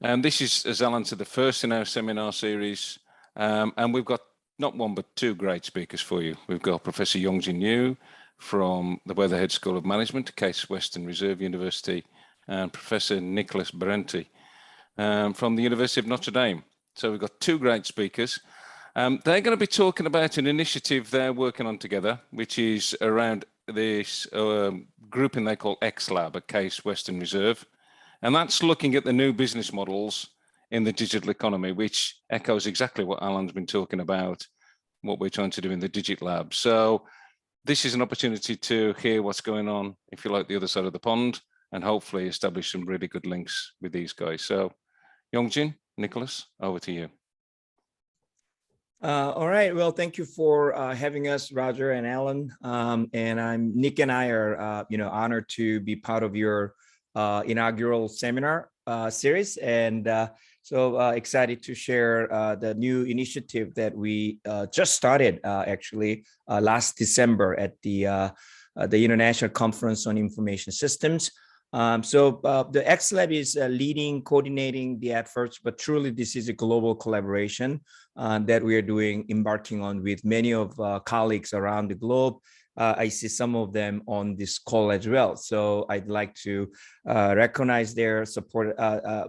This is, as Alan said, the first in our seminar series. And we've got not one, but two great speakers for you. We've got Professor Youngjin Yoo from the Weatherhead School of Management, Case Western Reserve University, and Professor Nicholas Berente from the University of Notre Dame. So we've got two great speakers. They're going to be talking about an initiative they're working on together, which is around this grouping they call xLab at Case Western Reserve. And that's looking at the new business models in the digital economy, which echoes exactly what Alan's been talking about, what we're trying to do in the Digital Lab. So this is an opportunity to hear what's going on, if you like, the other side of the pond, and hopefully establish some really good links with these guys. So Youngjin, Nicholas, over to you. All right. Well, thank you for having us, Roger and Alan. And Nick and I are, honored to be part of your inaugural seminar series, and so excited to share the new initiative that we just started actually last December at the International Conference on Information Systems. So the xLab is leading, coordinating the efforts, but truly this is a global collaboration that we are embarking on with many of colleagues around the globe. I see some of them on this call as well. So I'd like to recognize their support.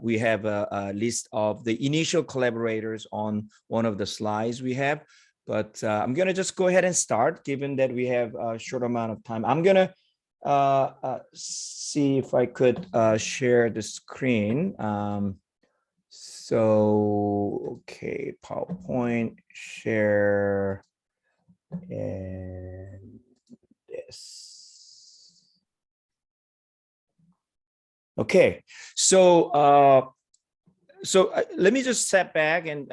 We have a list of the initial collaborators on one of the slides we have, but I'm going to just go ahead and start, given that we have a short amount of time. I'm going to see if I could share the screen. Okay, PowerPoint, share, and this. Okay, so let me just step back and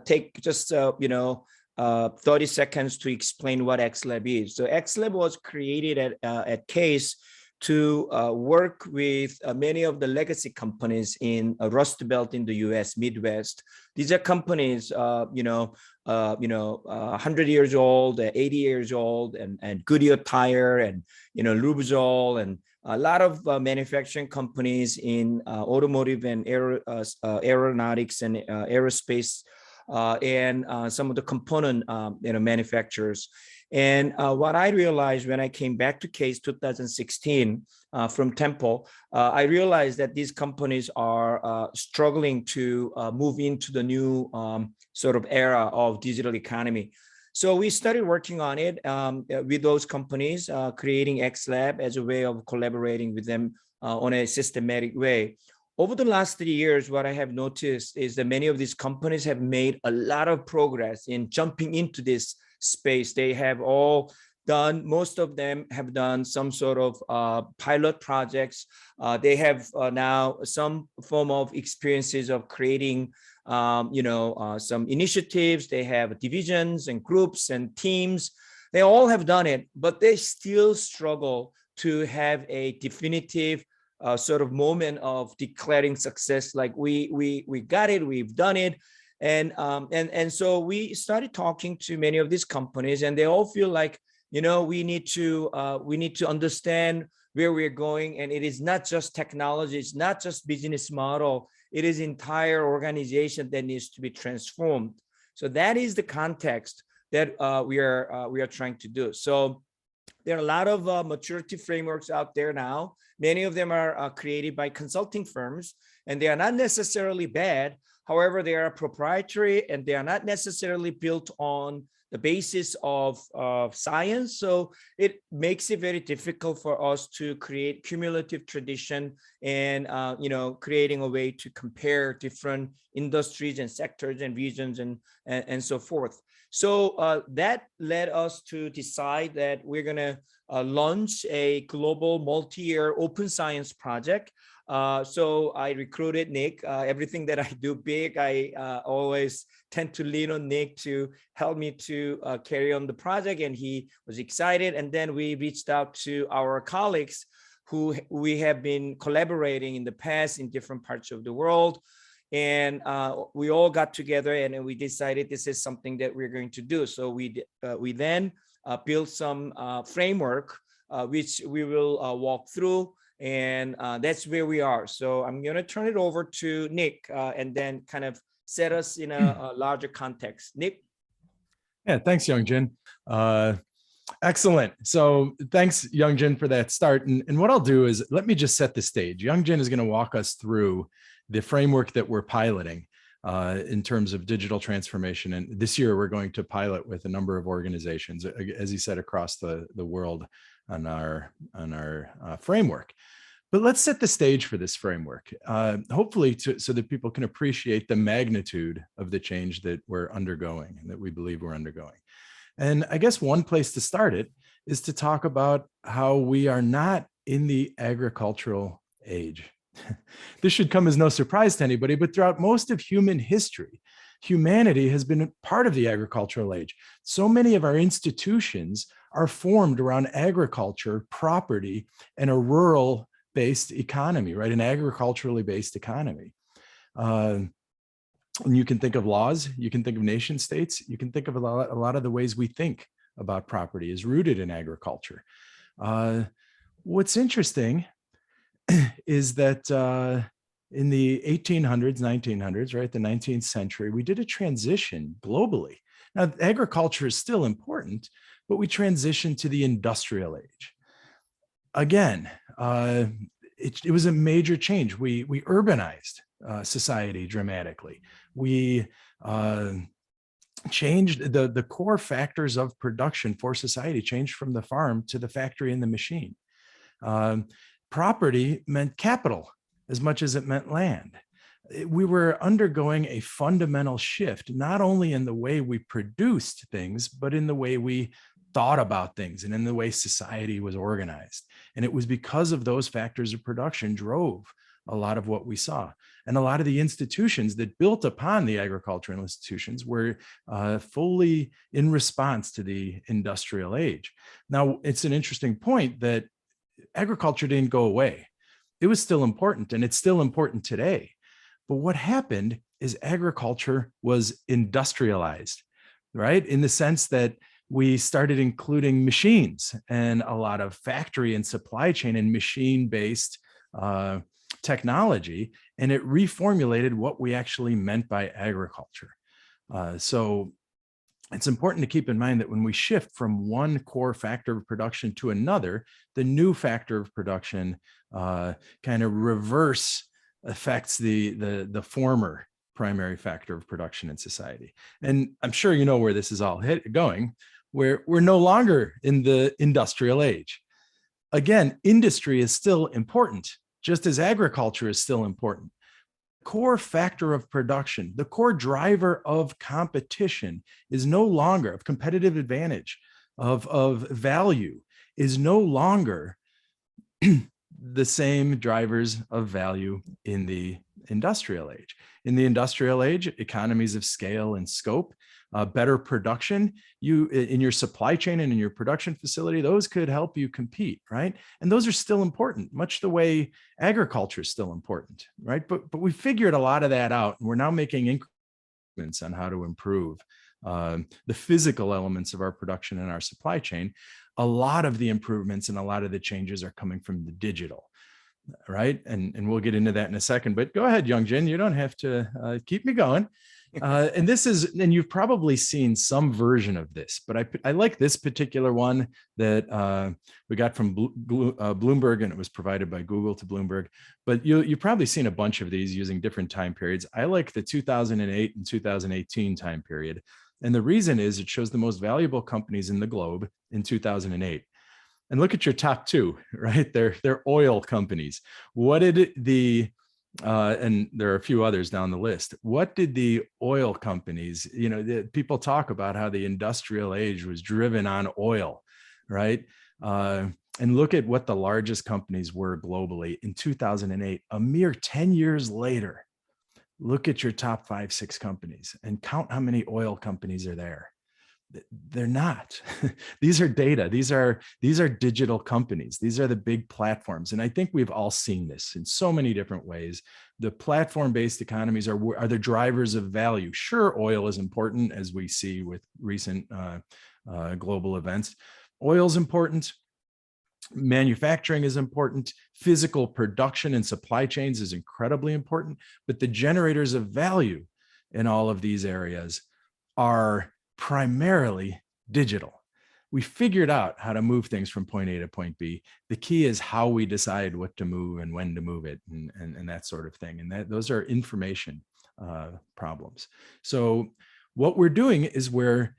take just 30 seconds to explain what xLab is. So xLab was created at Case to work with many of the legacy companies in Rust Belt in the U.S. Midwest. These are companies, 100 years old, 80 years old, and Goodyear Tire, and Lubrizol, and a lot of manufacturing companies in automotive and aeronautics and aerospace, and some of the component manufacturers. And what I realized when I came back to Case 2016 from Temple, I realized that these companies are struggling to move into the new sort of era of digital economy. So we started working on it with those companies, creating xLab as a way of collaborating with them on a systematic way. Over the last 3 years, what I have noticed is that many of these companies have made a lot of progress in jumping into this space. They have all done, most of them have done some sort of pilot projects. They have now some form of experiences of creating some initiatives. They have divisions and groups and teams. They all have done it, but they still struggle to have a definitive sort of moment of declaring success, like we got it, we've done it. And so we started talking to many of these companies, and they all feel like, we need to understand where we're going. And it is not just technology, it's not just business model, it is entire organization that needs to be transformed. So that is the context that we are trying to do. So there are a lot of maturity frameworks out there now. Many of them are created by consulting firms, and they are not necessarily bad. However, they are proprietary, and they are not necessarily built on the basis of science. So it makes it very difficult for us to create cumulative tradition and creating a way to compare different industries and sectors and regions and so forth. So that led us to decide that we're going to launch a global multi-year open science project. So I recruited Nick. Everything that I do big, I always tend to lean on Nick to help me to carry on the project, and he was excited. And then we reached out to our colleagues who we have been collaborating in the past in different parts of the world. And we all got together and we decided this is something that we're going to do. So we then built some framework, which we will walk through. And that's where we are. So I'm going to turn it over to Nick and then kind of set us in a larger context. Nick? Yeah, thanks, Youngjin. Excellent. So thanks, Youngjin, for that start. And what I'll do is let me just set the stage. Youngjin is going to walk us through the framework that we're piloting in terms of digital transformation. And this year, we're going to pilot with a number of organizations, as he said, across the world on our framework. But let's set the stage for this framework, hopefully so that people can appreciate the magnitude of the change that we're undergoing and that we believe we're undergoing. And I guess one place to start it is to talk about how we are not in the agricultural age. This should come as no surprise to anybody, but throughout most of human history, humanity has been part of the agricultural age. So many of our institutions are formed around agriculture, property, and a rural-based economy, right? An agriculturally based economy. And you can think of laws, you can think of nation states, you can think of a lot of the ways we think about property is rooted in agriculture. What's interesting is that in the 1800s, 1900s, right, the 19th century, we did a transition globally. Now, agriculture is still important, but we transitioned to the industrial age. Again, it was a major change. We urbanized society dramatically. We changed the core factors of production for society, changed from the farm to the factory and the machine. Property meant capital as much as it meant land. We were undergoing a fundamental shift, not only in the way we produced things, but in the way we thought about things and in the way society was organized. And it was because of those factors of production drove a lot of what we saw. And a lot of the institutions that built upon the agricultural institutions were fully in response to the industrial age. Now, it's an interesting point that agriculture didn't go away. It was still important, and it's still important today. But what happened is agriculture was industrialized, right? In the sense that we started including machines and a lot of factory and supply chain and machine-based technology, and it reformulated what we actually meant by agriculture. So it's important to keep in mind that when we shift from one core factor of production to another, the new factor of production kind of reverse affects the former primary factor of production in society. And I'm sure you know where this is all going, where we're no longer in the industrial age. Again, industry is still important, just as agriculture is still important. Core factor of production, the core driver of competition is no longer, of competitive advantage, of value, is no longer the same drivers of value in the industrial age. In the industrial age, economies of scale and scope, better production, in your supply chain and in your production facility, those could help you compete, right? And those are still important, much the way agriculture is still important, right? But we figured a lot of that out, and we're now making increments on how to improve the physical elements of our production and our supply chain. A lot of the improvements and a lot of the changes are coming from the digital, right? And we'll get into that in a second, but go ahead, Youngjin, you don't have to keep me going. And you've probably seen some version of this, but I like this particular one that we got from Bloomberg, and it was provided by Google to Bloomberg, but you've probably seen a bunch of these using different time periods. I like the 2008 and 2018 time period. And the reason is it shows the most valuable companies in the globe in 2008. And look at your top two, right? They're oil companies. What did and there are a few others down the list. What did the oil companies, people talk about how the industrial age was driven on oil, right? And look at what the largest companies were globally in 2008, a mere 10 years later. Look at your top 5, 6 companies and count how many oil companies are there. They're not. These are data. These are digital companies. These are the big platforms. And I think we've all seen this in so many different ways. The platform-based economies are the drivers of value. Sure, oil is important, as we see with recent global events. Oil is important, Manufacturing is important. Physical production and supply chains is incredibly important, but the generators of value in all of these areas are primarily digital. We figured out how to move things from point A to point B. The key is how we decide what to move and when to move it, and that sort of thing. And those are information problems. So what we're doing is we're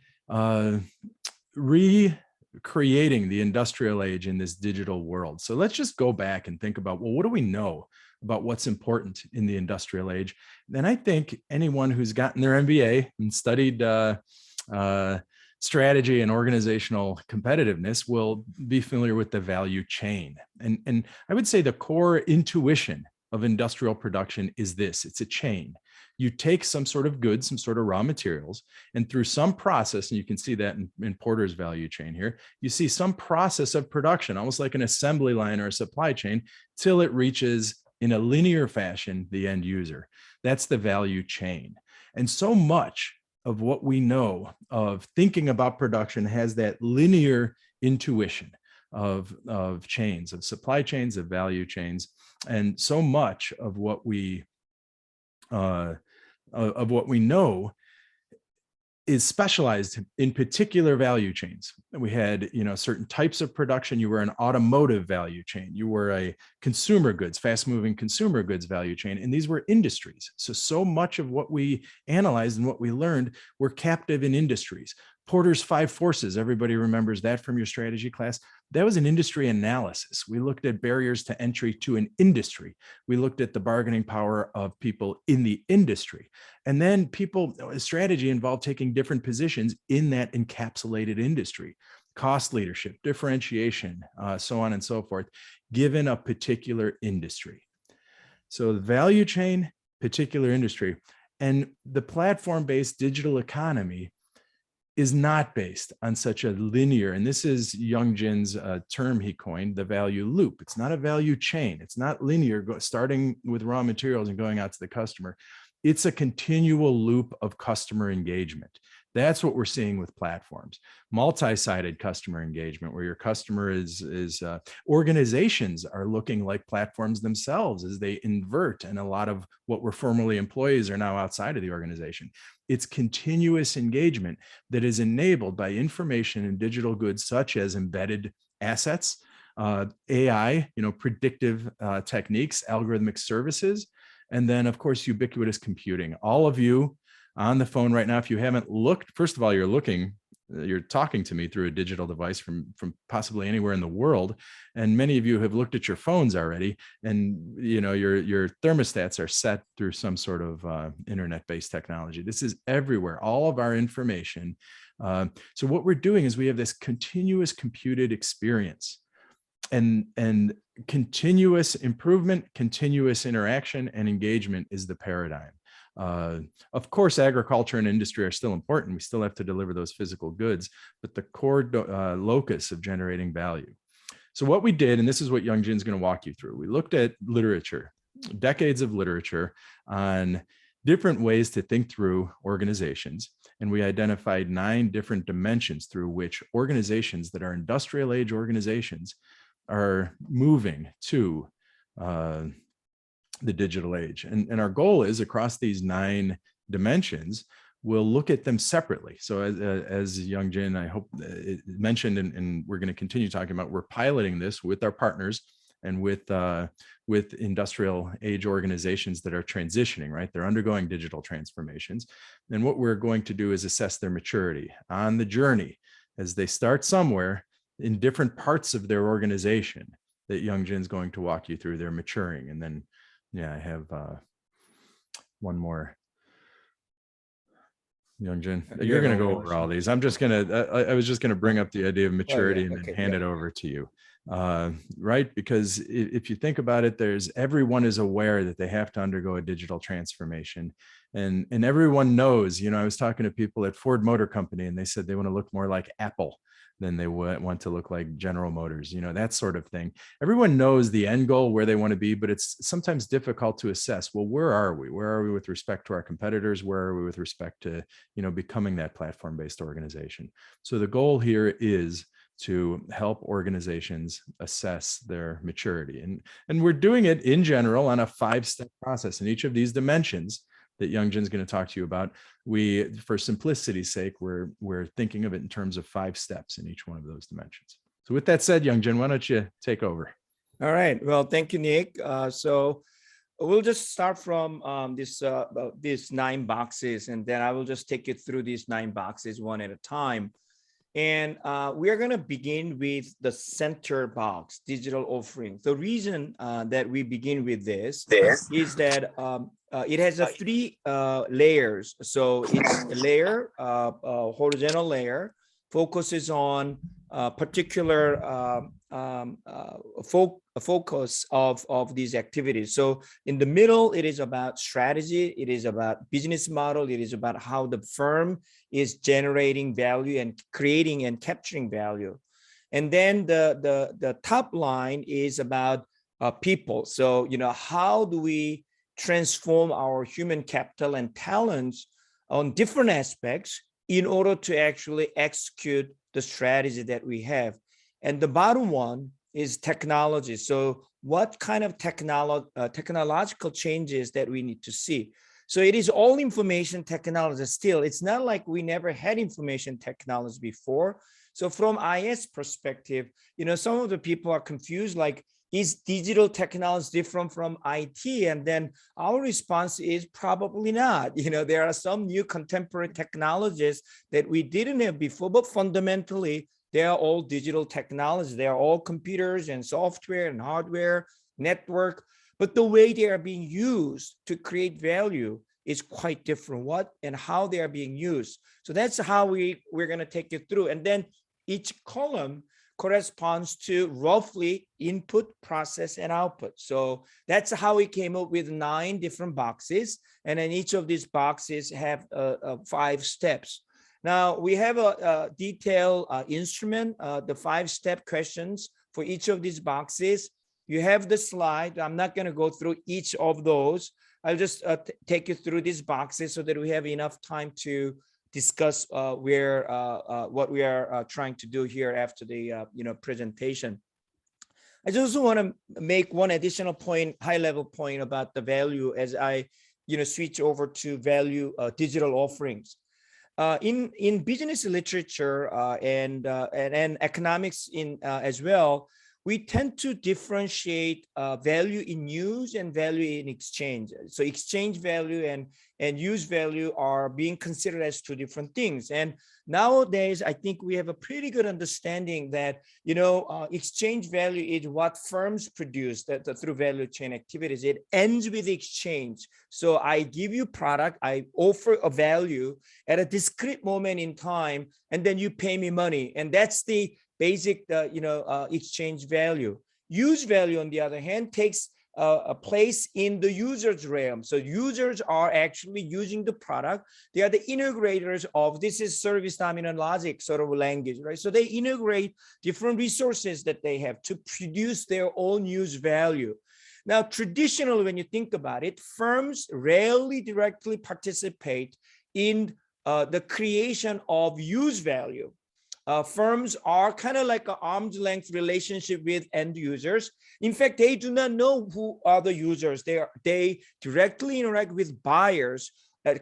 recreating the industrial age in this digital world. So let's just go back and think about, well, what do we know about what's important in the industrial age? And I think anyone who's gotten their MBA and studied strategy and organizational competitiveness will be familiar with the value chain. And I would say the core intuition of industrial production is this: it's a chain. You take some sort of goods, some sort of raw materials, and through some process, and you can see that in Porter's value chain here, you see some process of production, almost like an assembly line or a supply chain, till it reaches in a linear fashion the end user. That's the value chain. And so much of what we know of thinking about production has that linear intuition of chains, of supply chains, of value chains. And so much of what we know is specialized in particular value chains. We had, certain types of production. You were an automotive value chain. You were a consumer goods, fast-moving consumer goods value chain, and these were industries. So much of what we analyzed and what we learned were captive in industries. Porter's 5 forces, everybody remembers that from your strategy class. That was an industry analysis. We looked at barriers to entry to an industry. We looked at the bargaining power of people in the industry. And then strategy involved taking different positions in that encapsulated industry, cost leadership, differentiation, so on and so forth, given a particular industry. So the value chain, particular industry, and the platform-based digital economy is not based on such a linear, and this is Youngjin's term he coined, the value loop. It's not a value chain. It's not linear, starting with raw materials and going out to the customer. It's a continual loop of customer engagement. That's what we're seeing with platforms. Multi-sided customer engagement, where your customer is organizations are looking like platforms themselves as they invert, and a lot of what were formerly employees are now outside of the organization. It's continuous engagement that is enabled by information and digital goods such as embedded assets, AI, predictive techniques, algorithmic services, and then of course ubiquitous computing. All of you on the phone right now, if you haven't looked, first of all, you're talking to me through a digital device from possibly anywhere in the world. And many of you have looked at your phones already, and your thermostats are set through some sort of internet-based technology. This is everywhere, all of our information. So what we're doing is we have this continuous computed experience, and continuous improvement, continuous interaction and engagement is the paradigm. Of course, agriculture and industry are still important. We still have to deliver those physical goods, but the core locus of generating value. So what we did, and this is what Youngjin's going to walk you through, we looked at literature, decades of literature on different ways to think through organizations. And we identified 9 different dimensions through which organizations that are industrial age organizations are moving to the digital age. And our goal is, across these 9 dimensions, we'll look at them separately. So as Youngjin, I hope, mentioned, and we're going to continue talking about, we're piloting this with our partners and with industrial age organizations that are transitioning, right? They're undergoing digital transformations. And what we're going to do is assess their maturity on the journey as they start somewhere in different parts of their organization that Youngjin's going to walk you through. Their maturing. And then, yeah, I have one more. Youngjin, you're going to go over all these. I'm just going to, I was just going to bring up the idea of maturity and then hand it over to you. Right? Because if you think about it, everyone is aware that they have to undergo a digital transformation, and everyone knows, I was talking to people at Ford Motor Company, and they said they want to look more like Apple than they want to look like General Motors, that sort of thing. Everyone knows the end goal, where they want to be, but it's sometimes difficult to assess, well, where are we? Where are we with respect to our competitors? Where are we with respect to, becoming that platform-based organization? So the goal here is to help organizations assess their maturity. And we're doing it in general on a 5-step process. In each of these dimensions that Youngjin's going to talk to you about, we, for simplicity's sake, we're thinking of it in terms of 5 steps in each one of those dimensions. So with that said, Youngjin, why don't you take over? All right. Well, thank you, Nick. So we'll just start from these 9 boxes, and then I will just take you through these 9 boxes one at a time. And we are going to begin with the center box, digital offering. The reason that we begin with this is that it has 3 layers. So it's a layer, a horizontal layer, focuses on particular focus of these activities. So in the middle, it is about strategy, it is about business model, it is about how the firm is generating value and creating and capturing value. And then the top line is about people. So, you know, how do we transform our human capital and talents on different aspects in order to actually execute the strategy that we have. And the bottom one is technology. So what kind of technological changes that we need to see? So it is all information technology still. It's not like we never had information technology before. So from IS perspective, you know, some of the people are confused, like, is digital technology different from IT? And then our response is probably not. You know, there are some new contemporary technologies that we didn't have before, but fundamentally, they are all digital technology. They are all computers and software and hardware, network, but the way they are being used to create value is quite different. What and how they are being used. So that's how we're going to take you through. And then each column corresponds to roughly input, process, and output. So that's how we came up with 9 different boxes. And then each of these boxes have 5 steps. Now we have a detailed instrument, the 5-step questions for each of these boxes. You have the slide. I'm not going to go through each of those. I'll just take you through these boxes so that we have enough time to discuss what we are trying to do here after the presentation. I just also want to make one additional point, high-level point about the value as I switch over to value digital offerings. In business literature and economics as well, we tend to differentiate value in use and value in exchange. So exchange value and use value are being considered as 2 different things. And nowadays, I think we have a pretty good understanding that, exchange value is what firms produce through value chain activities. It ends with exchange. So I give you product, I offer a value at a discrete moment in time, and then you pay me money. And that's the basic, exchange value. Use value, on the other hand, takes a place in the user's realm. So users are actually using the product. They are the integrators of, this is service dominant logic sort of language, right? So they integrate different resources that they have to produce their own use value. Now, traditionally, when you think about it, firms rarely directly participate in the creation of use value. Firms are kind of like an arm's length relationship with end users. In fact, they do not know who are the users. They directly interact with buyers,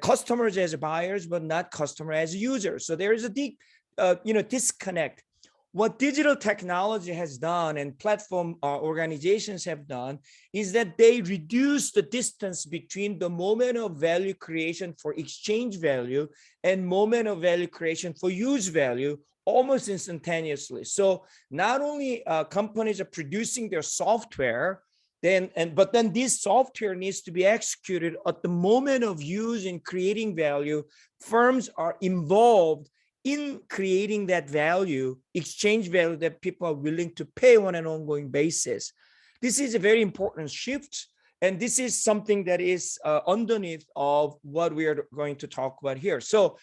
customers as buyers, but not customer as users. So there is a deep, disconnect. What digital technology has done and platform organizations have done is that they reduce the distance between the moment of value creation for exchange value and moment of value creation for use value almost instantaneously. So not only companies are producing their software, but then this software needs to be executed at the moment of use in creating value. Firms are involved in creating that value, exchange value that people are willing to pay on an ongoing basis. This is a very important shift. And this is something that is underneath of what we are going to talk about here. So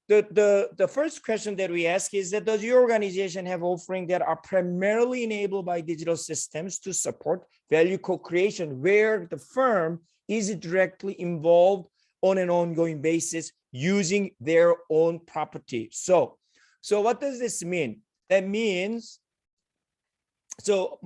the first question that we ask is that, does your organization have offerings that are primarily enabled by digital systems to support value co-creation, where the firm is directly involved on an ongoing basis using their own property? So what does this mean? that means, so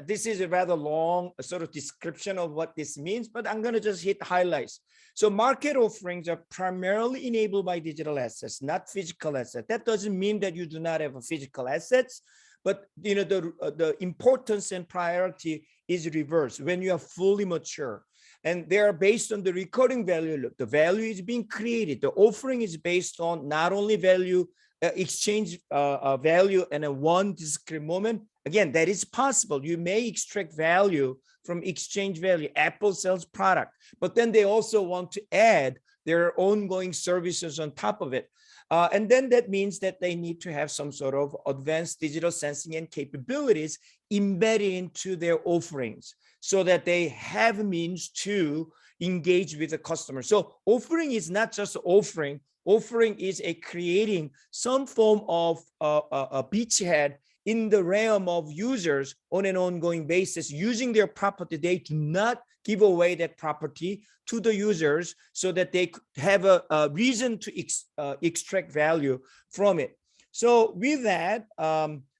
this is a rather long sort of description of what this means, but I'm going to just hit highlights. So market offerings are primarily enabled by digital assets, not physical assets. That doesn't mean that you do not have a physical assets, but you know the importance and priority is reversed when you are fully mature. And they are based on the recurring value loop. The value is being created. The offering is based on not only value, exchange value and a one discrete moment. Again, that is possible. You may extract value from exchange value. Apple sells product, but then they also want to add their ongoing services on top of it. And then that means that they need to have some sort of advanced digital sensing and capabilities embedded into their offerings so that they have means to engage with the customer. So offering is not just offering. Offering is a creating some form of a beachhead in the realm of users on an ongoing basis, using their property. They do not give away that property to the users so that they have a reason to extract value from it. So with that,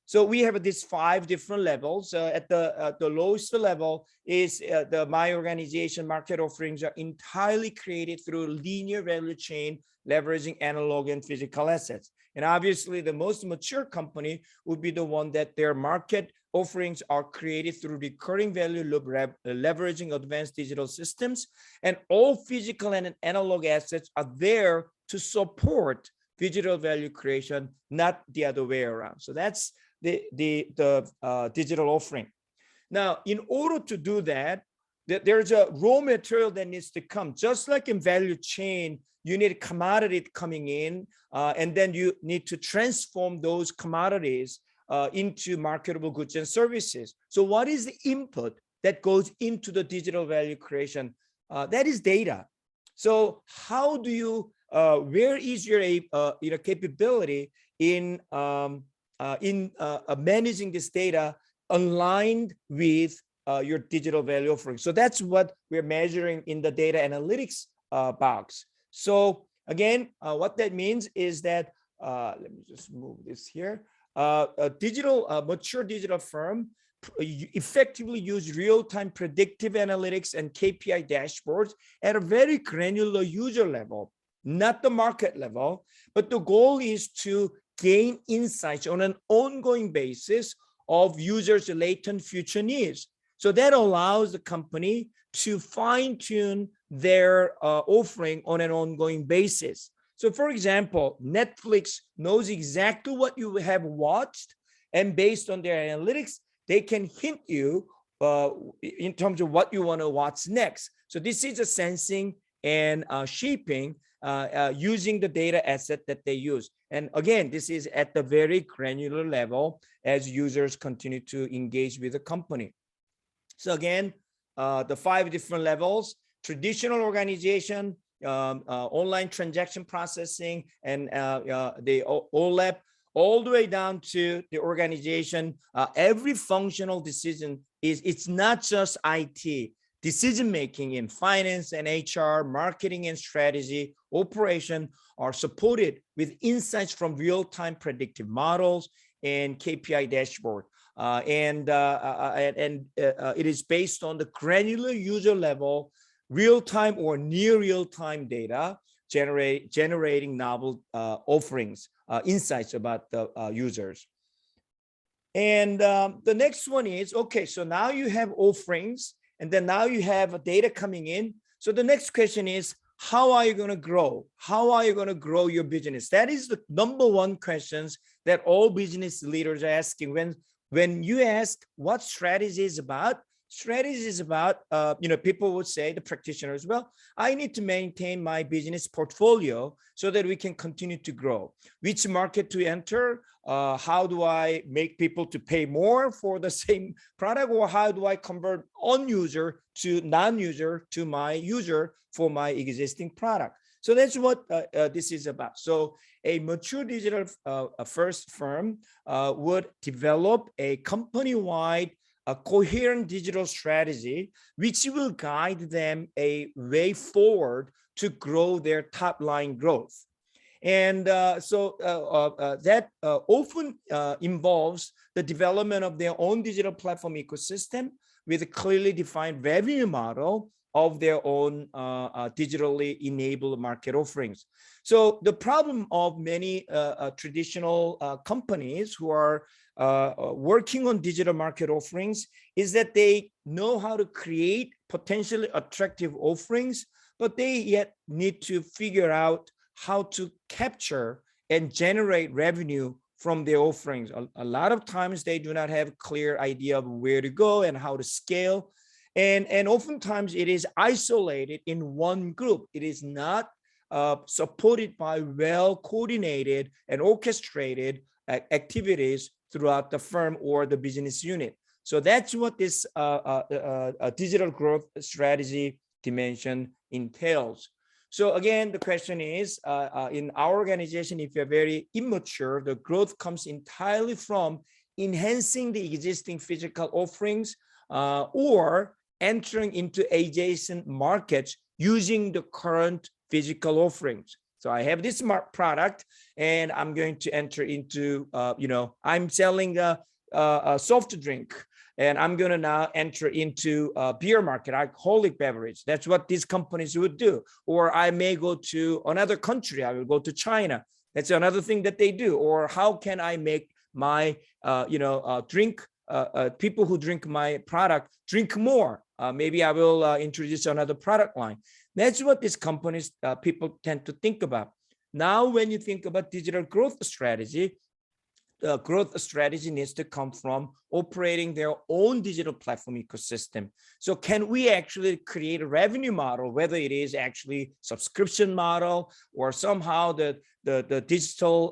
so we have these 5 different levels. At the lowest level is my organization market offerings are entirely created through linear value chain, leveraging analog and physical assets. And obviously the most mature company would be the one that their market offerings are created through recurring value loop, leveraging advanced digital systems, and all physical and analog assets are there to support digital value creation, not the other way around. So that's the digital offering. Now, in order to do that, there's a raw material that needs to come. Just like in value chain, you need commodity coming in, and then you need to transform those commodities into marketable goods and services. So what is the input that goes into the digital value creation? That is data. So how do you, where is your capability in managing this data aligned with your digital value offering? So that's what we're measuring in the data analytics box. So again, what that means is that, let me just move this here. A mature digital firm effectively use real-time predictive analytics and KPI dashboards at a very granular user level, not the market level, but the goal is to gain insights on an ongoing basis of users' latent future needs. So that allows the company to fine-tune their offering on an ongoing basis. So for example, Netflix knows exactly what you have watched, and based on their analytics, they can hint you in terms of what you want to watch next. So this is a sensing and shaping using the data asset that they use. And again, this is at the very granular level as users continue to engage with the company. So again, the 5 different levels: traditional organization, online transaction processing, and the xLab, all the way down to the organization. Every functional decision it's not just IT. Decision-making in finance and HR, marketing and strategy, operation are supported with insights from real-time predictive models and KPI dashboard. It is based on the granular user level, real-time or near real-time data, generating novel offerings, insights about the users. And the next one is, okay, so now you have offerings, and then now you have data coming in. So the next question is, how are you going to grow? How are you going to grow your business? That is the #1 questions that all business leaders are asking. When you ask what strategy is about, people would say, the practitioners, well, I need to maintain my business portfolio so that we can continue to grow. Which market to enter? How do I make people to pay more for the same product? Or how do I convert on-user to non-user to my user for my existing product? So that's what this is about. So a mature digital first firm would develop a company-wide a coherent digital strategy, which will guide them a way forward to grow their top line growth. And that often involves the development of their own digital platform ecosystem with a clearly defined revenue model of their own digitally enabled market offerings. So the problem of many traditional companies who are working on digital market offerings is that they know how to create potentially attractive offerings, but they yet need to figure out how to capture and generate revenue from their offerings. A lot of times they do not have a clear idea of where to go and how to scale. And oftentimes it is isolated in one group. It is not supported by well-coordinated and orchestrated activities throughout the firm or the business unit. So that's what this digital growth strategy dimension entails. So again, the question is, in our organization, if you're very immature, the growth comes entirely from enhancing the existing physical offerings or entering into adjacent markets using the current physical offerings. So I have this product and I'm going to enter into, I'm selling a soft drink, and I'm going to now enter into a beer market, alcoholic beverage. That's what these companies would do. Or I may go to another country. I will go to China. That's another thing that they do. Or how can I make my, drink, people who drink my product drink more? Maybe I will introduce another product line. That's what these companies, people tend to think about. Now, when you think about digital growth strategy, the growth strategy needs to come from operating their own digital platform ecosystem. So can we actually create a revenue model, whether it is actually subscription model or somehow the digital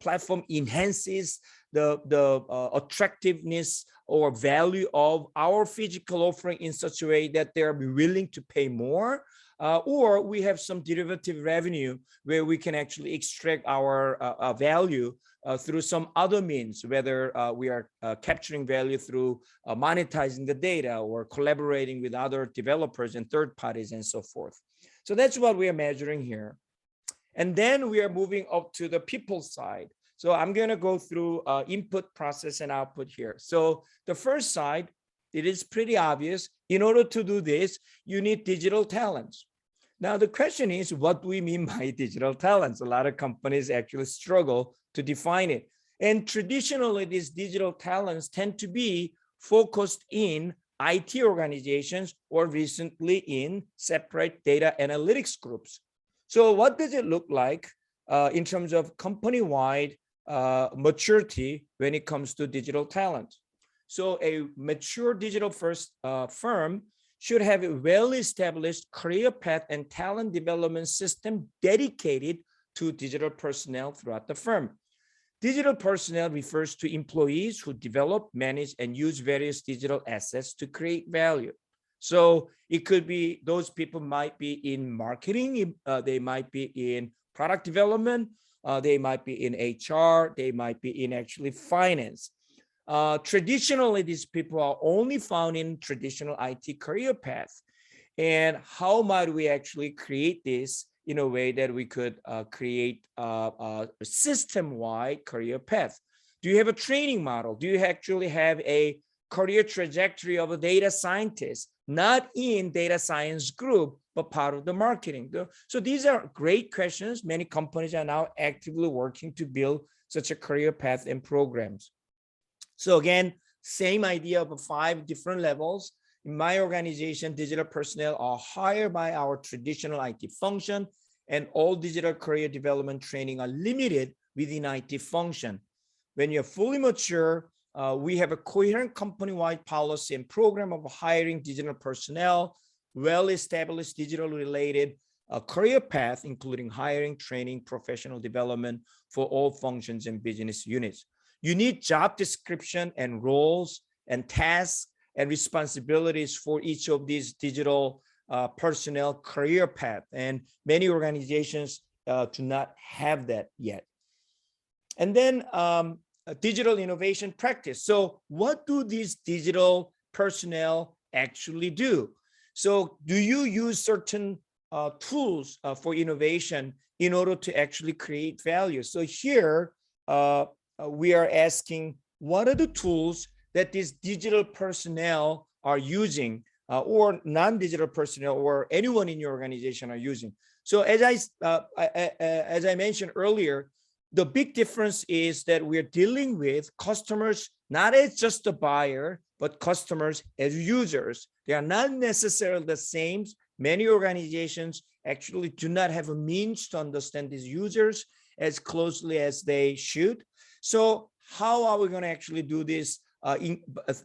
platform enhances the attractiveness or value of our physical offering in such a way that they're willing to pay more, or we have some derivative revenue where we can actually extract our value through some other means, whether we are capturing value through monetizing the data or collaborating with other developers and third parties and so forth. So that's what we are measuring here. And then we are moving up to the people side. So I'm going to go through input, process, and output here. So the first side, it is pretty obvious. In order to do this, you need digital talents. Now, the question is, what do we mean by digital talents? A lot of companies actually struggle to define it. And traditionally, these digital talents tend to be focused in IT organizations or recently in separate data analytics groups. So what does it look like in terms of company-wide maturity when it comes to digital talent? So a mature digital first firm should have a well-established career path and talent development system dedicated to digital personnel throughout the firm. Digital personnel refers to employees who develop, manage, and use various digital assets to create value. So it could be those people might be in marketing, they might be in product development, they might be in HR, they might be in actually finance. Traditionally, these people are only found in traditional IT career path. And how might we actually create this in a way that we could create a system-wide career path? Do you have a training model? Do you actually have a career trajectory of a data scientist, not in data science group, but part of the marketing? So these are great questions. Many companies are now actively working to build such a career path and programs. So again, same idea of 5 different levels. In my organization, digital personnel are hired by our traditional IT function, and all digital career development training are limited within IT function. When you're fully mature, we have a coherent company-wide policy and program of hiring digital personnel, well-established digital-related career path, including hiring, training, professional development for all functions and business units. You need job description and roles and tasks and responsibilities for each of these digital personnel career path. And many organizations do not have that yet. And then digital innovation practice. So what do these digital personnel actually do? So do you use certain tools for innovation in order to actually create value. So here we are asking, what are the tools that these digital personnel are using, or non-digital personnel, or anyone in your organization are using? So as I mentioned earlier, the big difference is that we're dealing with customers not as just a buyer, but customers as users. They are not necessarily the same. Many organizations actually do not have a means to understand these users as closely as they should. So how are we going to actually do this?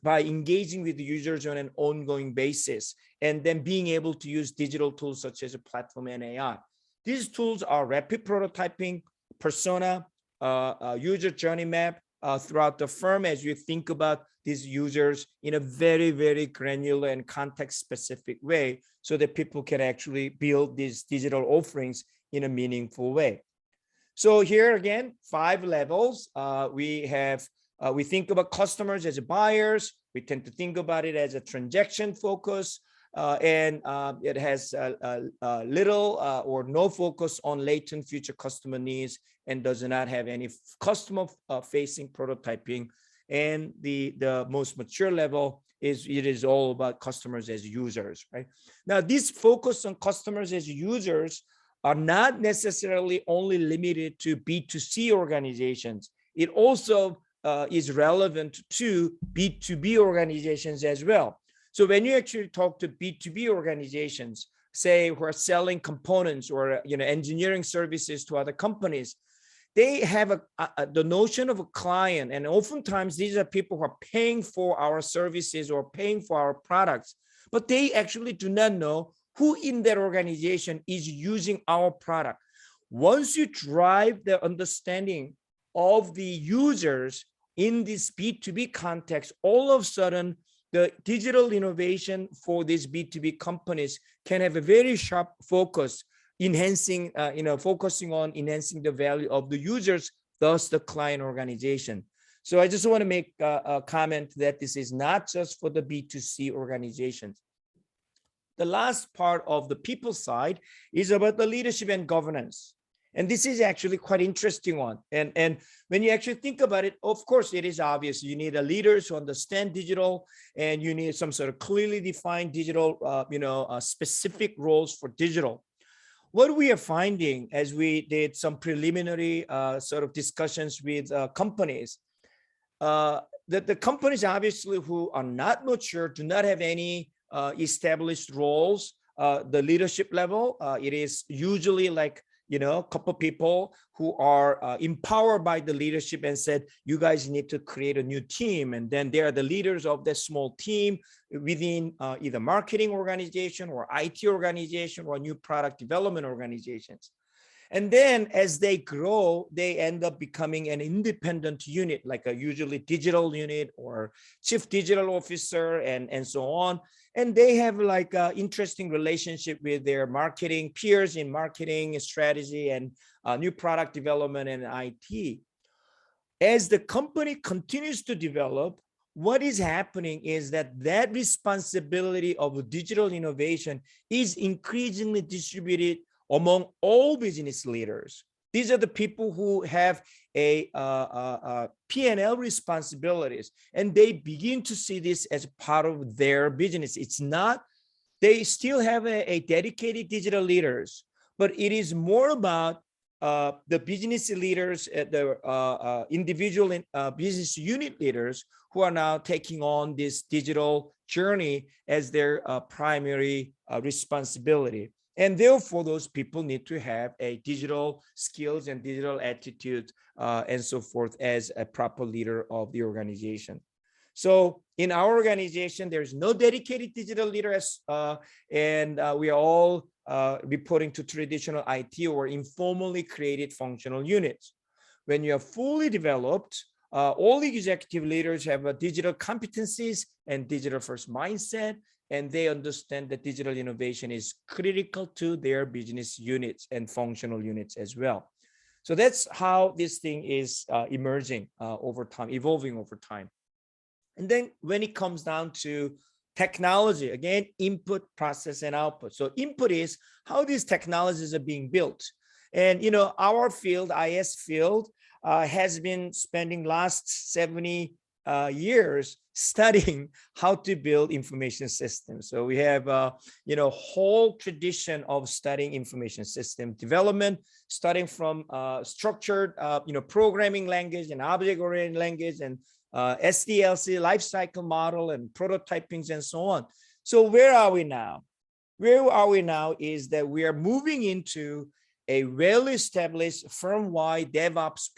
By engaging with the users on an ongoing basis, and then being able to use digital tools such as a platform and AI. These tools are rapid prototyping, persona, user journey map throughout the firm as you think about these users in a very, very granular and context specific way, so that people can actually build these digital offerings in a meaningful way. So here again, 5 levels. We think about customers as buyers. We tend to think about it as a transaction focus, and it has little or no focus on latent future customer needs, and does not have any customer facing prototyping. And the most mature level is, it is all about customers as users, right? Now, this focus on customers as users are not necessarily only limited to B2C organizations. It also is relevant to B2B organizations as well. So when you actually talk to B2B organizations, say who are selling components or engineering services to other companies, they have the notion of a client, and oftentimes these are people who are paying for our services or paying for our products, but they actually do not know who in that organization is using our product. Once you drive the understanding of the users in this B2B context, all of a sudden, the digital innovation for these B2B companies can have a very sharp focus, focusing on enhancing the value of the users, thus the client organization. So I just want to make a comment that this is not just for the B2C organizations. The last part of the people side is about the leadership and governance. And this is actually quite interesting one. And when you actually think about it, of course, it is obvious. You need a leader to understand digital, and you need some sort of clearly defined digital, specific roles for digital. What we are finding as we did some preliminary sort of discussions with companies, that the companies obviously who are not mature, do not have any established roles, the leadership level, it is usually like, a couple of people who are empowered by the leadership and said, you guys need to create a new team. And then they are the leaders of that small team within either marketing organization or IT organization or new product development organizations. And then as they grow, they end up becoming an independent unit, like a usually digital unit or chief digital officer and so on. And they have like an interesting relationship with their marketing peers in marketing strategy and new product development and IT. As the company continues to develop, what is happening is that responsibility of digital innovation is increasingly distributed among all business leaders. These are the people who have a P&L responsibilities, and they begin to see this as part of their business. It's not, they still have a dedicated digital leaders, but it is more about the business leaders, the individual business unit leaders who are now taking on this digital journey as their primary responsibility. And therefore, those people need to have a digital skills and digital attitude and so forth as a proper leader of the organization. So in our organization, there's no dedicated digital leaders, and we are all reporting to traditional IT or informally created functional units. When you are fully developed, all the executive leaders have digital competencies and digital first mindset, and they understand that digital innovation is critical to their business units and functional units as well. So that's how this thing is emerging over time, evolving over time. And then when it comes down to technology, again, input, process, and output. So input is how these technologies are being built. And, you know, our field, IS field, has been spending last 70 years studying how to build information systems. So we have, you know, whole tradition of studying information system development, starting from structured, you know, programming language and object-oriented language and SDLC lifecycle model and prototypings and so on. So where are we now? Where are we now is that we are moving into a well-established firm-wide DevOps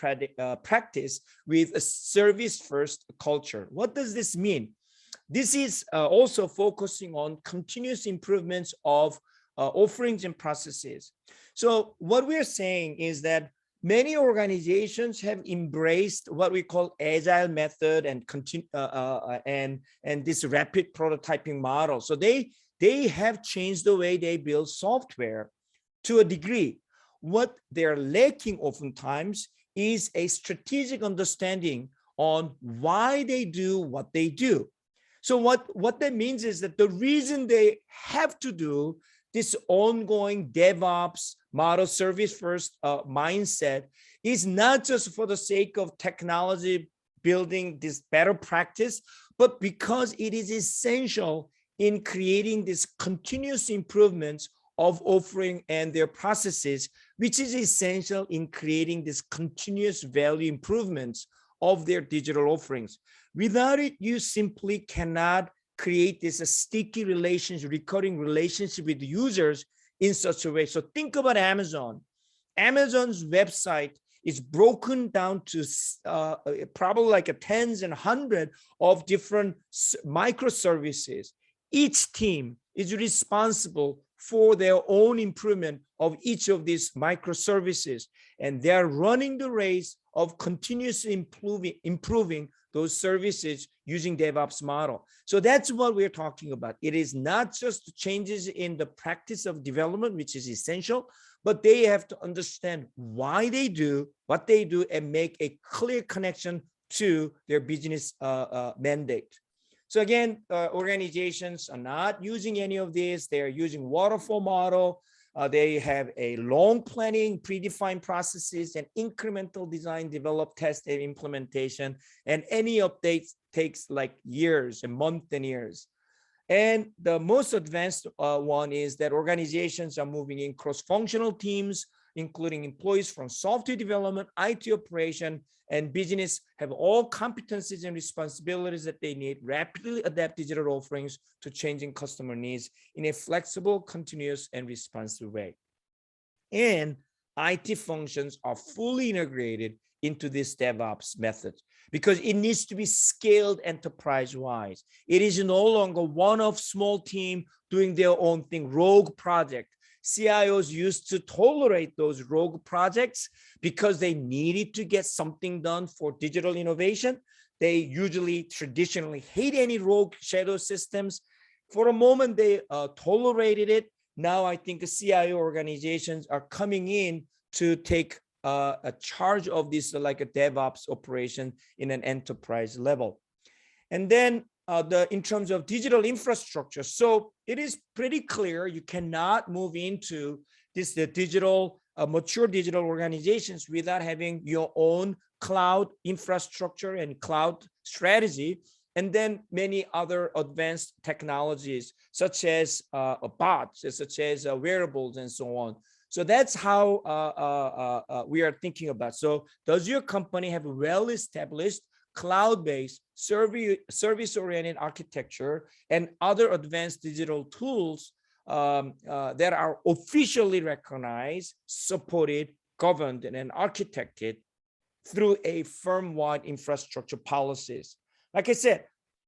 practice with a service-first culture. What does this mean? This is also focusing on continuous improvements of offerings and processes. So what we're saying is that many organizations have embraced what we call agile method and this rapid prototyping model. So they have changed the way they build software to a degree. What they're lacking oftentimes is a strategic understanding on why they do what they do. So what that means is that the reason they have to do this ongoing DevOps model service first mindset is not just for the sake of technology building this better practice, but because it is essential in creating this continuous improvements of offering and their processes, which is essential in creating this continuous value improvements of their digital offerings. Without it, you simply cannot create this sticky relationship, recurring relationship with users in such a way. So think about Amazon. Amazon's website is broken down to probably like tens and hundreds of different microservices. Each team is responsible for their own improvement of each of these microservices, and they are running the race of continuously improving those services using DevOps model. So that's what we're talking about. It is not just changes in the practice of development, which is essential, but they have to understand why they do what they do and make a clear connection to their business mandate. So again, organizations are not using any of this. They are using waterfall model. They have a long planning, predefined processes, and incremental design, develop, test, and implementation. And any updates takes like years, a month and years. And the most advanced one is that organizations are moving in cross-functional teams, including employees from software development, IT operation, and business have all competencies and responsibilities that they need rapidly adapt digital offerings to changing customer needs in a flexible, continuous, and responsive way. And IT functions are fully integrated into this DevOps method because it needs to be scaled enterprise-wise. It is no longer one-off small team doing their own thing, rogue project. CIOs used to tolerate those rogue projects because they needed to get something done for digital innovation. They usually traditionally hate any rogue shadow systems. For a moment, they tolerated it. Now I think the CIO organizations are coming in to take a charge of this like a DevOps operation in an enterprise level. And then in terms of digital infrastructure, so it is pretty clear you cannot move into the digital, mature digital organizations without having your own cloud infrastructure and cloud strategy, and then many other advanced technologies such as bots, such as wearables and so on. So that's how we are thinking about. So does your company have a well-established cloud-based service-oriented architecture and other advanced digital tools that are officially recognized, supported, governed, and architected through a firm-wide infrastructure policies? Like I said,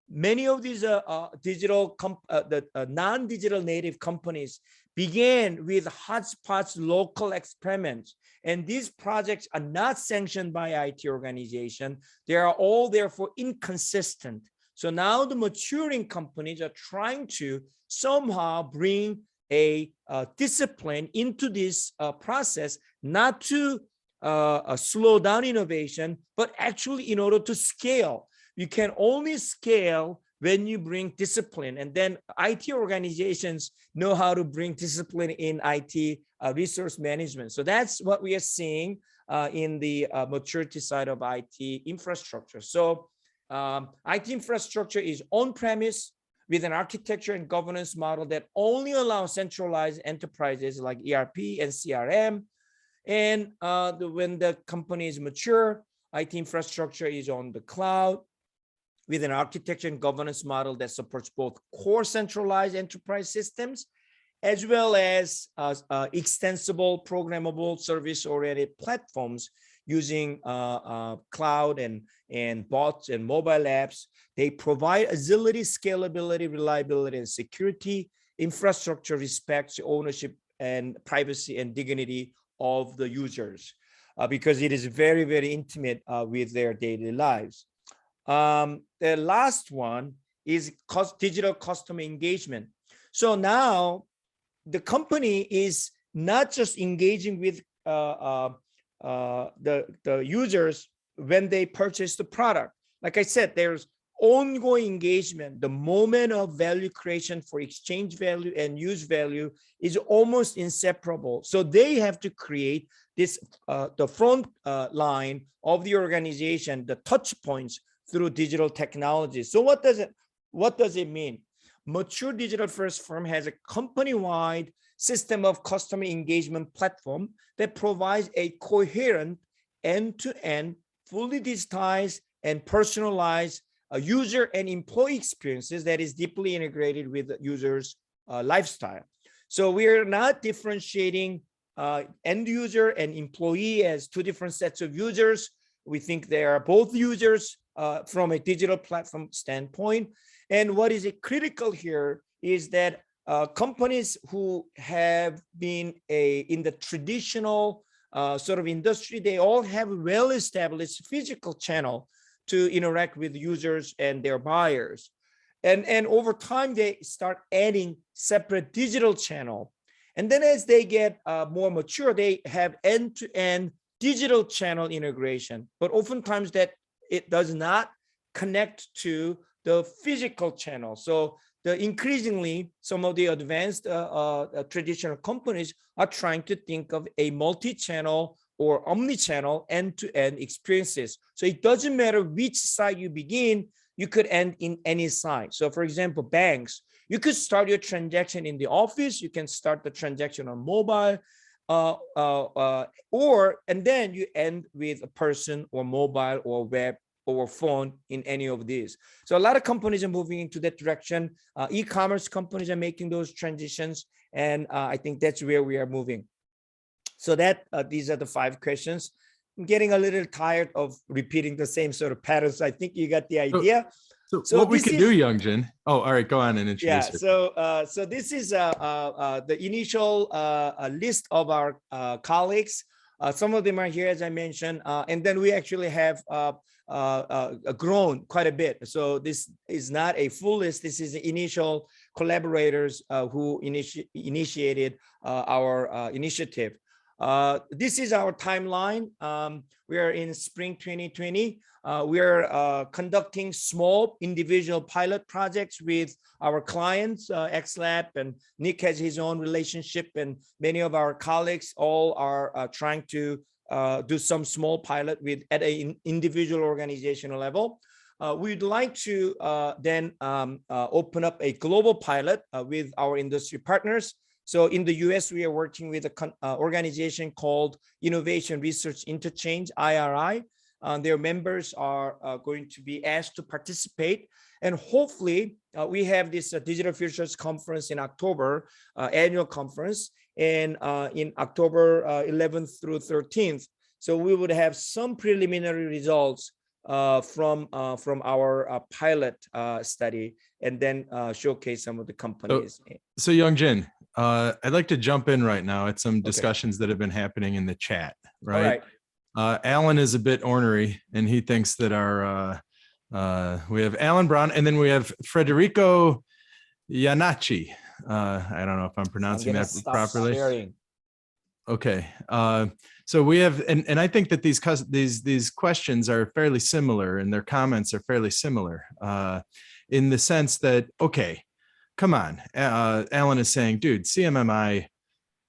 many of these non-digital native companies began with hodgepodge local experiments. And these projects are not sanctioned by IT organization. They are all therefore inconsistent. So now the maturing companies are trying to somehow bring a discipline into this process, not to slow down innovation, but actually in order to scale. You can only scale when you bring discipline, and then IT organizations know how to bring discipline in IT resource management. So that's what we are seeing in the maturity side of IT infrastructure. So IT infrastructure is on-premise with an architecture and governance model that only allows centralized enterprises like ERP and CRM. And when the company is mature, IT infrastructure is on the cloud with an architecture and governance model that supports both core centralized enterprise systems as well as extensible, programmable, service-oriented platforms using cloud and bots and mobile apps. They provide agility, scalability, reliability, and security. Infrastructure respects ownership and privacy and dignity of the users because it is very, very intimate with their daily lives. The last one is digital customer engagement. So now the company is not just engaging with the users when they purchase the product. Like I said, there's ongoing engagement. The moment of value creation for exchange value and use value is almost inseparable. So they have to create this the front line of the organization, the touch points through digital technology. So what does it mean? Mature digital first firm has a company-wide system of customer engagement platform that provides a coherent end-to-end, fully digitized and personalized user and employee experiences that is deeply integrated with the user's lifestyle. So we are not differentiating end user and employee as two different sets of users. We think they are both users from a digital platform standpoint. And what is critical here is that companies who have been in the traditional sort of industry, they all have a well-established physical channel to interact with users and their buyers. And over time, they start adding separate digital channel. And then as they get more mature, they have end-to-end digital channel integration. But oftentimes that it does not connect to the physical channel. So increasingly, some of the advanced traditional companies are trying to think of a multi-channel or omni-channel end-to-end experiences. So it doesn't matter which side you begin, you could end in any side. So for example, banks, you could start your transaction in the office, you can start the transaction on mobile, and then you end with a person or mobile or web or phone in any of these. So a lot of companies are moving into that direction. E-commerce companies are making those transitions. And I think that's where we are moving. So these are the 5 questions. I'm getting a little tired of repeating the same sort of patterns. I think you got the idea. So what we can do, Youngjin. Oh, all right, go on and introduce it. So this is the initial list of our colleagues. Some of them are here, as I mentioned, and then we actually have grown quite a bit. So this is not a full list. This is the initial collaborators who initiated our initiative. This is our timeline. We are in spring 2020. We are conducting small individual pilot projects with our clients, xLab, and Nick has his own relationship, and many of our colleagues all are trying to do some small pilot at an individual organizational level. We'd like to then open up a global pilot with our industry partners. So in the US, we are working with an organization called Innovation Research Interchange, IRI. Their members are going to be asked to participate. And hopefully we have this Digital Futures Conference in October, annual conference, and in October 11th through 13th. So we would have some preliminary results from our pilot study, and then showcase some of the companies. So Youngjin, I'd like to jump in right now at some discussions that have been happening in the chat, right? Alan is a bit ornery, and he thinks that we have Alan Brown, and then we have Federico Iannacci. I don't know if I'm pronouncing that properly. Sharing. Okay. So we have, and I think that these questions are fairly similar, and their comments are fairly similar. in the sense that, okay, come on, Alan is saying, dude, CMMI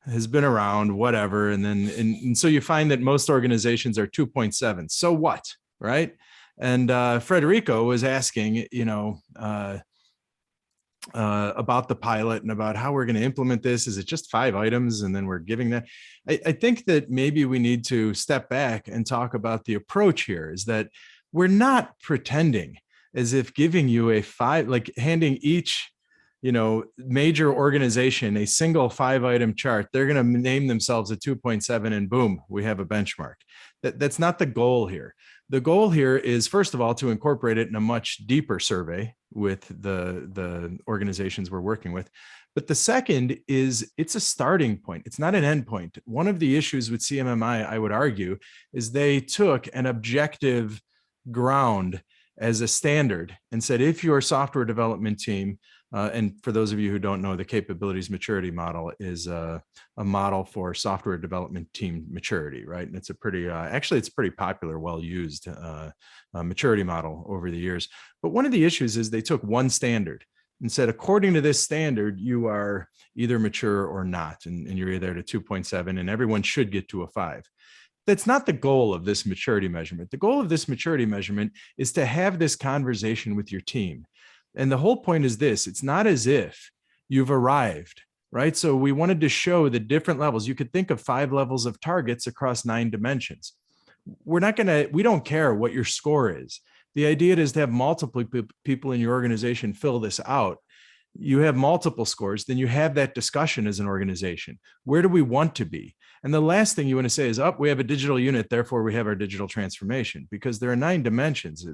has been around, whatever. And so you find that most organizations are 2.7. So what, right? And Federico was asking, about the pilot and about how we're going to implement this. Is it just 5 items and then we're giving that? I think that maybe we need to step back and talk about the approach here, is that we're not pretending as if giving you a 5, like handing each major organization a single 5-item chart, they're going to name themselves a 2.7 and boom, we have a benchmark. That's not the goal here. The goal here is, first of all, to incorporate it in a much deeper survey with the organizations we're working with. But the second is, it's a starting point. It's not an end point. One of the issues with CMMI, I would argue, is they took an objective ground as a standard and said, if your software development team, and for those of you who don't know, the capabilities maturity model is a model for software development team maturity, right? And it's a pretty, actually, it's pretty popular, well-used maturity model over the years. But one of the issues is they took one standard and said, according to this standard, you are either mature or not, and you're either at a 2.7, and everyone should get to a 5. That's not the goal of this maturity measurement. The goal of this maturity measurement is to have this conversation with your team. And the whole point is this: it's not as if you've arrived, right? So we wanted to show the different levels. You could think of 5 levels of targets across 9 dimensions. We don't care what your score is. The idea is to have multiple people in your organization fill this out. You have multiple scores, then you have that discussion as an organization. Where do we want to be? And the last thing you want to say is, we have a digital unit, therefore we have our digital transformation, because there are 9 dimensions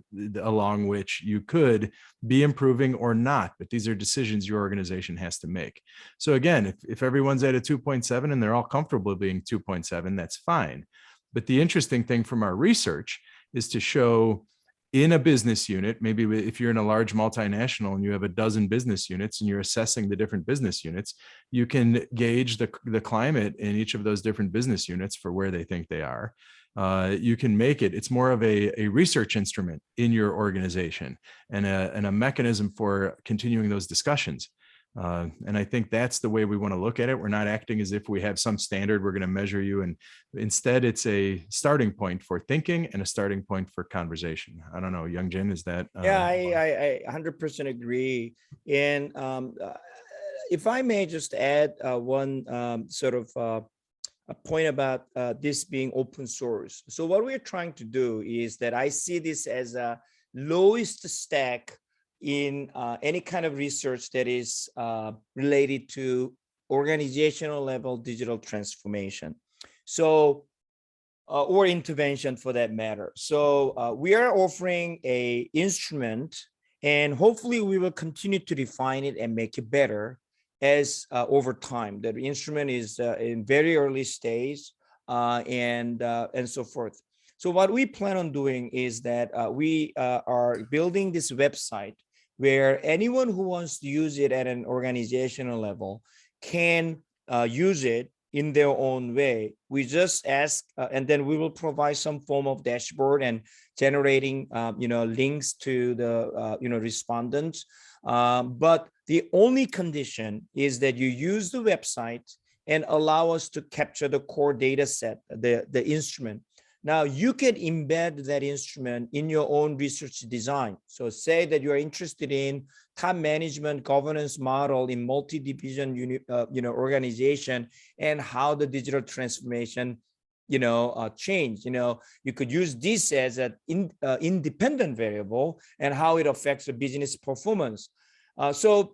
along which you could be improving or not, but these are decisions your organization has to make. So again, if everyone's at a 2.7 and they're all comfortable being 2.7, that's fine. But the interesting thing from our research is to show, in a business unit, maybe if you're in a large multinational and you have a dozen business units and you're assessing the different business units, you can gauge the climate in each of those different business units for where they think they are. You can make it's more of a research instrument in your organization and a mechanism for continuing those discussions. And I think that's the way we want to look at it. We're not acting as if we have some standard we're going to measure you, and instead it's a starting point for thinking and a starting point for conversation. I don't know, Youngjin, is that? Yeah, I 100% agree. And if I may just add one a point about this being open source. So what we're trying to do is that I see this as a lowest stack in any kind of research that is related to organizational level digital transformation. So, or intervention for that matter. So we are offering a instrument, and hopefully we will continue to refine it and make it better as over time. The instrument is in very early stage and so forth. So what we plan on doing is that we are building this website where anyone who wants to use it at an organizational level can use it in their own way. We just ask, and then we will provide some form of dashboard and generating, links to the, respondents. But the only condition is that you use the website and allow us to capture the core data set, the instrument. Now you can embed that instrument in your own research design. So say that you're interested in top management governance model in multi-division organization and how the digital transformation change. You could use this as an independent variable and how it affects the business performance. So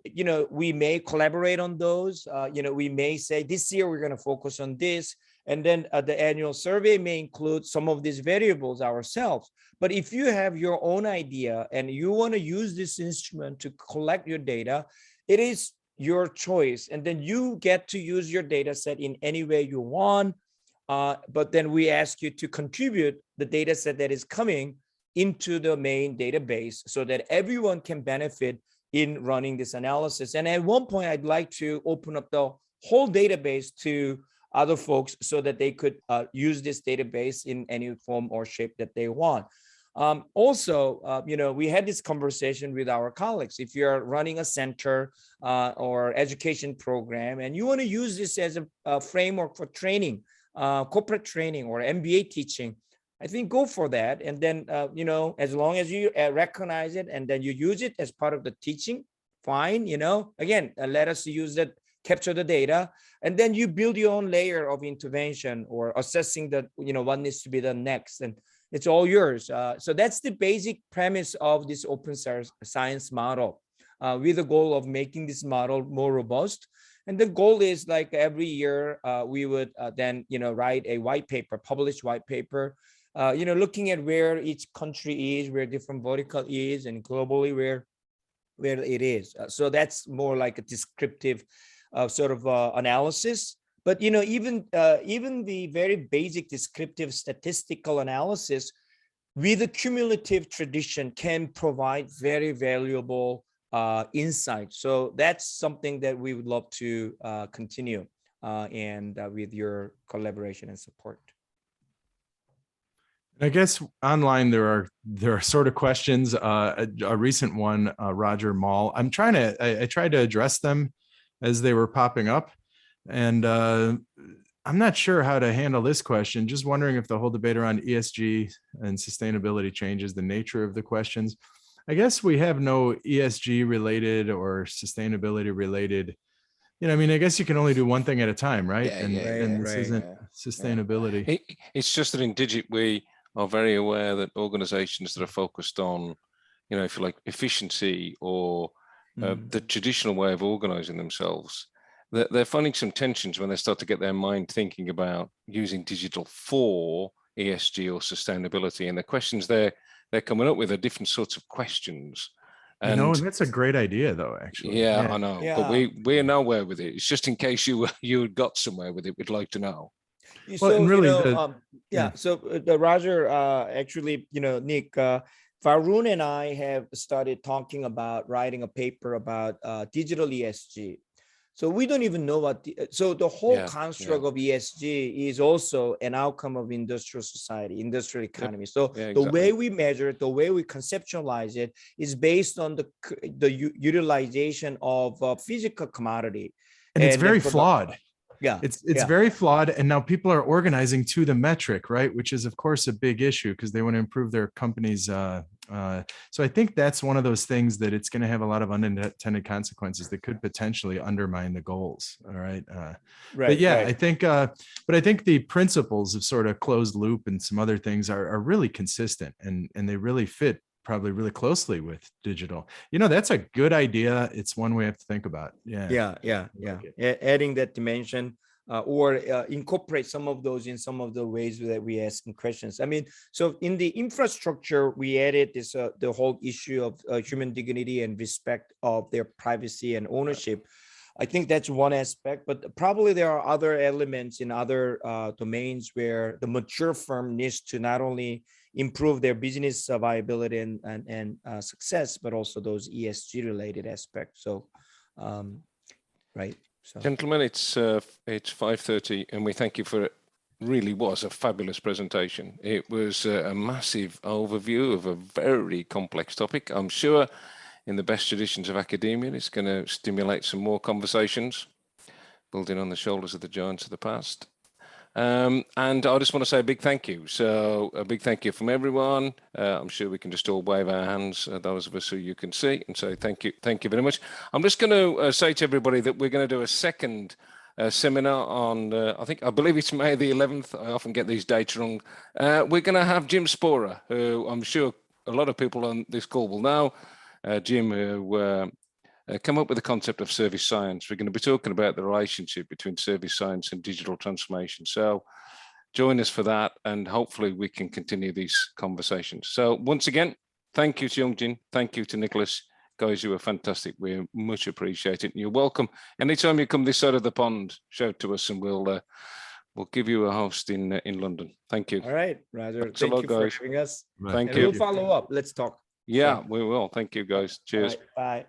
we may collaborate on those. We may say this year we're going to focus on this. And then the annual survey may include some of these variables ourselves. But if you have your own idea and you want to use this instrument to collect your data, it is your choice. And then you get to use your data set in any way you want. But then we ask you to contribute the data set that is coming into the main database so that everyone can benefit in running this analysis. And at one point, I'd like to open up the whole database to other folks so that they could use this database in any form or shape that they want. Also, we had this conversation with our colleagues. If you're running a center or education program and you want to use this as a framework for training, corporate training or MBA teaching, I think go for that. And then, as long as you recognize it and then you use it as part of the teaching, fine. Again, let us use that, capture the data, and then you build your own layer of intervention or assessing that, what needs to be done next. And it's all yours. So that's the basic premise of this open science model, with the goal of making this model more robust. And the goal is like every year we would then write a white paper, publish white paper, looking at where each country is, where different vertical is, and globally where it is. So that's more like a descriptive sort of analysis. But even the very basic descriptive statistical analysis with a cumulative tradition can provide very valuable insight. So that's something that we would love to continue and with your collaboration and support. I guess online there are sort of questions. A recent one, Roger Mall. I tried to address them as they were popping up, and I'm not sure how to handle this question. Just wondering if the whole debate around ESG and sustainability changes the nature of the questions. I guess we have no ESG related or sustainability related. I guess you can only do one thing at a time, right? This isn't sustainability. It's just that in Digit we are very aware that organizations that are focused on, if you like, efficiency or the traditional way of organizing themselves, they're finding some tensions when they start to get their mind thinking about using digital for ESG or sustainability. And the questions they're coming up with are different sorts of questions. And that's a great idea, though, actually. Yeah, I know. Yeah. But we're nowhere with it. It's just in case you got somewhere with it, we'd like to know. So, and really, So Roger, actually, Nick, Varun and I have started talking about writing a paper about digital ESG. So we don't even know the whole construct of ESG is also an outcome of industrial society, industrial economy. So the way we measure it, the way we conceptualize it is based on the utilization of physical commodity. And it's very flawed. Yeah, it's very flawed. And now people are organizing to the metric, right? Which is, of course, a big issue because they want to improve their companies. So I think that's one of those things that it's going to have a lot of unintended consequences that could potentially undermine the goals. All right. But yeah, I think, but I think the principles of sort of closed loop and some other things are really consistent and they really fit probably really closely with digital. That's a good idea. It's one we have to think about. Yeah. Adding that dimension or incorporate some of those in some of the ways that we ask questions. So in the infrastructure, we added this the whole issue of human dignity and respect of their privacy and ownership. I think that's one aspect, but probably there are other elements in other domains where the mature firm needs to not only improve their business viability and success, but also those ESG related aspects. So, right. So, gentlemen, it's 5:30, and we thank you for it. Really was a fabulous presentation. It was a massive overview of a very complex topic. I'm sure in the best traditions of academia, it's going to stimulate some more conversations, building on the shoulders of the giants of the past. And I just want to say a big thank you. So a big thank you from everyone. I'm sure we can just all wave our hands, those of us who you can see, and say thank you very much. I'm just going to say to everybody that we're going to do a second seminar on, I believe it's May the 11th. I often get these dates wrong. We're going to have Jim Sporer, who I'm sure a lot of people on this call will know. Jim, who come up with the concept of service science. We're going to be talking about the relationship between service science and digital transformation. So join us for that, and hopefully we can continue these conversations. So once again, thank you to Youngjin. Thank you to Nicholas. Guys, you were fantastic. We much appreciate it. And you're welcome. Anytime you come this side of the pond, shout to us and we'll give you a host in London. Thank you. All right, Roger. Thank you for having us. Thank you. We'll follow up. Let's talk. Yeah, we will. Thank you, guys. Cheers. Bye.